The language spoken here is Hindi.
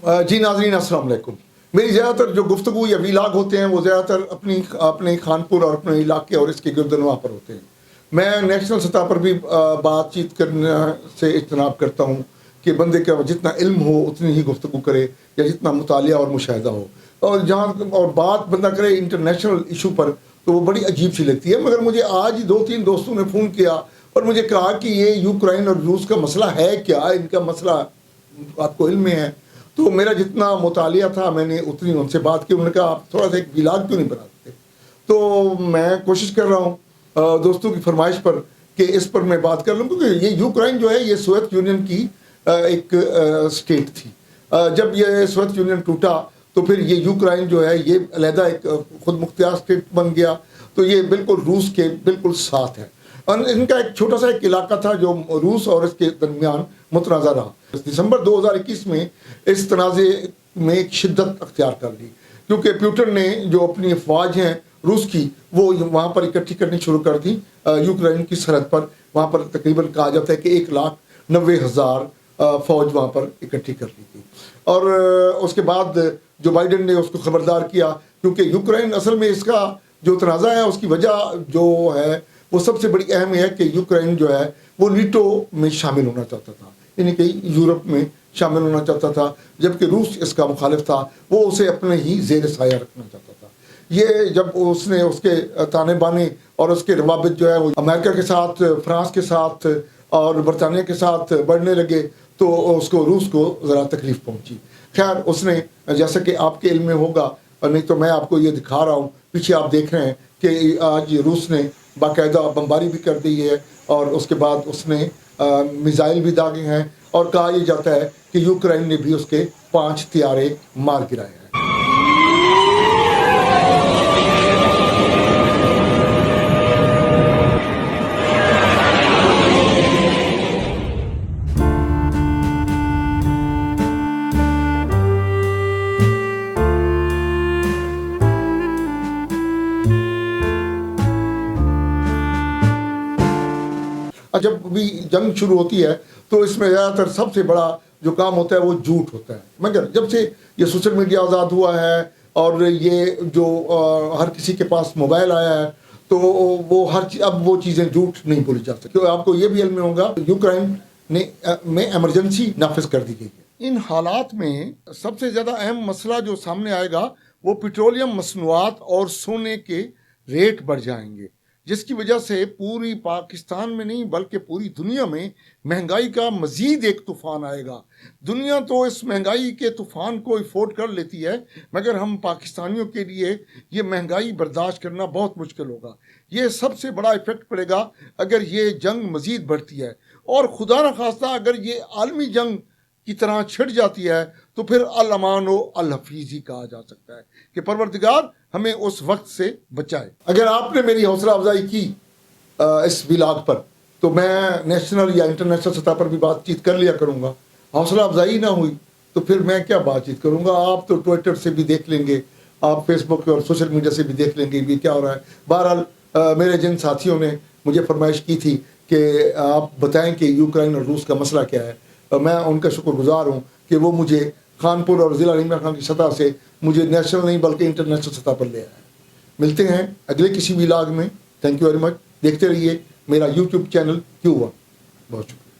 जी नाज़रीन अस्सलाम वालेकुम। मेरी ज़्यादातर जो गुफ्तगू या वीलाग होते हैं वो ज़्यादातर अपने खानपुर और अपने इलाके और इसके गिरदनवा पर होते हैं। मैं नेशनल सतह पर भी बातचीत करने से इज्तनाब करता हूँ कि बंदे का जितना इल्म हो उतनी ही गुफ्तगू करे या जितना मुतालिया और मुशाहिदा हो, और जहाँ और बात बंदा करे इंटरनेशनल इशू पर तो वो बड़ी अजीब सी लगती है। मगर मुझे आज 2-3 दोस्तों ने फ़ोन किया और मुझे कहा कि ये यूक्रेन और रूस का मसला है क्या, इनका मसला आपको इल्म में है। तो मेरा जितना मुतालिया था मैंने उतनी उनसे बात की। उन्होंने कहा आप थोड़ा सा एक विलाग क्यों नहीं बनाते। तो मैं कोशिश कर रहा हूँ दोस्तों की फरमाइश पर कि इस पर मैं बात कर लूँ, क्योंकि ये यूक्रेन जो है ये सोवियत यूनियन की एक स्टेट थी। जब ये सोवियत यूनियन टूटा तो फिर ये यूक्रेन जो है ये अलहदा एक खुद मुख्तियार स्टेट बन गया। तो ये बिल्कुल रूस के बिल्कुल साथ है और इनका एक छोटा सा एक इलाका था जो रूस और इसके दरमियान मुतनाज़ा रहा। दिसंबर 2021 में इस तनाज़े में एक शिद्दत अख्तियार कर ली, क्योंकि पुतिन ने जो अपनी अफवाज हैं रूस की वो वहाँ पर इकट्ठी करनी शुरू कर दी यूक्रेन की सरहद पर। वहाँ पर तकरीबन कहा जाता है कि 1,90,000 फ़ौज वहाँ पर इकट्ठी कर ली थी। और उसके बाद जो बाइडेन ने उसको ख़बरदार किया, क्योंकि यूक्रेन असल में इसका जो तनाज़ा है उसकी वजह जो है वो सबसे बड़ी अहम है कि यूक्रेन जो है वो नीटो में शामिल होना चाहता था, यानी कि यूरोप में शामिल होना चाहता था, जबकि रूस इसका मुखालिफ था। वो उसे अपने ही ज़ेर साया रखना चाहता था। ये जब उसने उसके ताने बाने और उसके रवाबित जो है वो अमेरिका के साथ, फ्रांस के साथ और बरतानिया के साथ बढ़ने लगे तो उसको रूस को ज़रा तकलीफ़ पहुँची। खैर उसने, जैसा कि आपके इल्म में होगा और नहीं तो मैं आपको ये दिखा रहा हूँ, पीछे आप देख रहे हैं कि आज रूस ने बाकायदा बमबारी भी कर दी है और उसके बाद उसने मिसाइल भी दागे हैं और कहा यह जाता है कि यूक्रेन ने भी उसके 5 तियारे मार गिराए हैं। जब भी जंग शुरू होती है तो इसमें ज़्यादातर सबसे बड़ा जो काम होता है वो झूठ होता है। मगर जब से ये सोशल मीडिया आज़ाद हुआ है और ये जो हर किसी के पास मोबाइल आया है तो वो अब वो चीज़ें झूठ नहीं बोली जा सकती। तो आपको ये भी इल्म में होगा यूक्रेन में एमरजेंसी नाफिज कर दी गई है। इन हालात में सबसे ज़्यादा अहम मसला जो सामने आएगा वो पेट्रोलियम मसनूआत और सोने के रेट बढ़ जाएंगे, जिसकी वजह से पूरी पाकिस्तान में नहीं बल्कि पूरी दुनिया में महंगाई का मज़ीद एक तूफ़ान आएगा। दुनिया तो इस महंगाई के तूफ़ान को अफोर्ड कर लेती है, मगर हम पाकिस्तानियों के लिए ये महंगाई बर्दाश्त करना बहुत मुश्किल होगा। ये सबसे बड़ा इफ़ेक्ट पड़ेगा अगर ये जंग मज़ीद बढ़ती है और खुदा न खास्ता अगर ये आलमी जंग की तरह छिड़ जाती है तो फिर अल अमान व अल हफीज़ ही कहा जा सकता है कि परवरदिगार हमें उस वक्त से बचाए। अगर आपने मेरी हौसला अफजाई की इस विलाग पर तो मैं नेशनल या इंटरनेशनल सतह पर भी बातचीत कर लिया करूँगा। हौसला अफजाई ना हुई तो फिर मैं क्या बातचीत करूँगा। आप तो ट्विटर से भी देख लेंगे, आप फेसबुक और सोशल मीडिया से भी देख लेंगे भी क्या हो रहा है। बहरहाल मेरे जिन साथियों ने मुझे फरमाइश की थी कि आप बताएं कि यूक्रेन और रूस का मसला क्या है, मैं उनका शुक्रगुजार हूँ कि वो मुझे खानपुर और ज़िला इमरान खान की सतह से मुझे नेशनल नहीं बल्कि इंटरनेशनल सतह पर ले आया। मिलते हैं अगले किसी विलाग में। Thank you very much. देखते रहिए मेरा यूट्यूब चैनल क्यों हुआ। बहुत शुक्रिया।